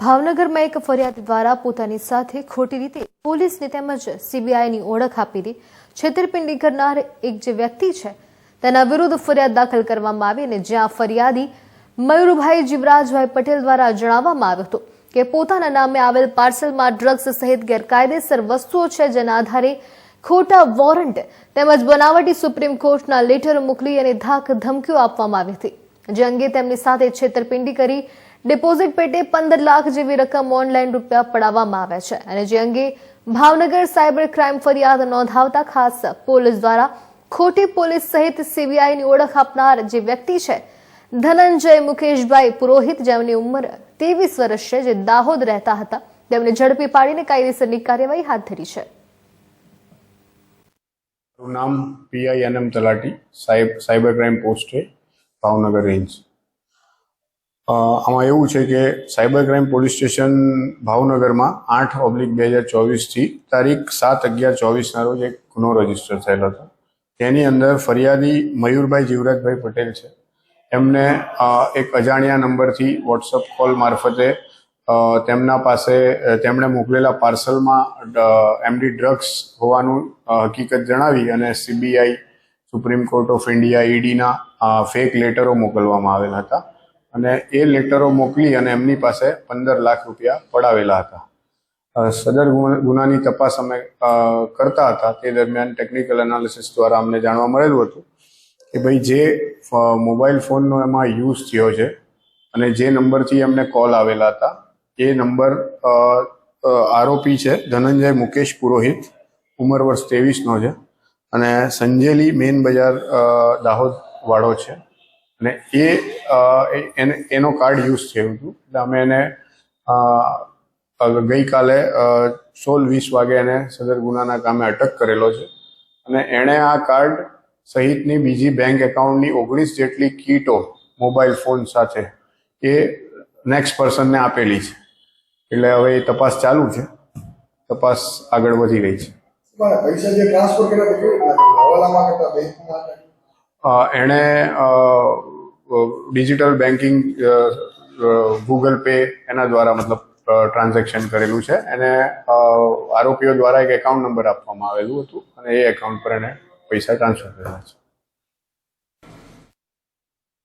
ભાવનગરમાં એક ફરિયાદી દ્વારા પોતાની સાથે ખોટી રીતે પોલીસની તેમજ સીબીઆઈની ઓળખ આપીને છેતરપિંડી કરનાર એક જે વ્યક્તિ છે તેના વિરુદ્ધ ફરિયાદ દાખલ કરવામાં આવી અને જ્યાં ફરિયાદી મયુરભાઈ જીવરાજભાઈ પટેલ દ્વારા જણાવવામાં આવ્યું હતું કે પોતાના નામે આવેલ પાર્સલમાં ડ્રગ્સ સહિત ગેરકાયદેસર વસ્તુઓ છે, જેના આધારે ખોટા વોરંટ તેમજ બનાવટી સુપ્રીમ કોર્ટના લેટર મોકલી અને ધાક ધમકીઓ આપવામાં આવી હતી, જે અંગે તેમની સાથે છેતરપિંડી કરી ડિપોઝિટ પેટે 15 લાખ જેવી રકમ ઓનલાઈન રૂપિયા પડાવવામાં આવ્યા છે અને જે અંગે ભાવનગર સાયબર ક્રાઇમ ફરિયાદ નોંધાવતા ખાસ પોલીસ દ્વારા ખોટી પોલીસ સહિત સીબીઆઈની ઓળખ આપનાર જે વ્યક્તિ છે ધનંજય મુકેશભાઈ પુરોહિત, જેમની ઉંમર 23 વર્ષ છે, જે દાહોદ રહેતા હતા, તેમને ઝડપી પાડીને કાયદેસરની કાર્યવાહી હાથ ધરી છે। નામ PINM તલાટી, સાયબર ક્રાઇમ પોસ્ટ છે, ભાવનગર રેન્જ। આમાં એવું છે કે સાયબર ક્રાઇમ પોલીસ સ્ટેશન ભાવનગરમાં 8/2024 થી તારીખ 7/11/24 ના રોજ એક ગુનો રજીસ્ટર થયેલો હતો। તેની અંદર ફરિયાદી મયુરભાઈ જીવરાજભાઈ પટેલ છે, એમને એક અજાણ્યા નંબરથી વોટ્સઅપ કોલ મારફતે તેમના પાસે તેમણે મોકલેલા પાર્સલમાં MD ડ્રગ્સ હોવાનું હકીકત જણાવી અને CBI, Supreme Court of India, EDના ફેક લેટરો મોકલવામાં આવેલા હતા અને એ લેટરો મોકલી અને એમની પાસે 15 લાખ રૂપિયા પડાવેલા હતા। સદર ગુનાની તપાસ અમે કરતા હતા તે દરમિયાન ટેકનિકલ એનાલિસિસ દ્વારા અમને જાણવા મળેલું હતું કે ભાઈ જે મોબાઈલ ફોનનો એમાં યુઝ થયો છે અને જે નંબરથી એમને કોલ આવેલા હતા એ નંબર આરોપી છે ધનંજય મુકેશ પુરોહિત, ઉંમર વર્ષ 23નો છે અને સંજેલી મેન બજાર દાહોદ વાળો છે અને એનો કાર્ડ યુઝ થયું હતું। એટલે અમે એને ગઈકાલે 16:20 વાગે એને સદર ગુનાના કામે અટક કરેલો છે અને એણે આ કાર્ડ સહિતની બીજી બેંક એકાઉન્ટની 19 જેટલી કીટો મોબાઈલ ફોન સાથે એ નેક્સ્ટ પર્સનને આપેલી છે। એટલે હવે એ તપાસ ચાલુ છે, તપાસ આગળ વધી રહી છે। પૈસા જે ટ્રાન્સફર કર્યા હવાલામાં કરતા બેંકમાં એણે ડિજિટલ બેન્કિંગ, ગૂગલ પે એના દ્વારા મતલબ ટ્રાન્ઝેક્શન કરેલું છે। એને આરોપીઓ દ્વારા એક એકાઉન્ટ નંબર આપવામાં આવેલું હતું અને એ એકાઉન્ટ પર એને પૈસા ટ્રાન્સફર કર્યા છે।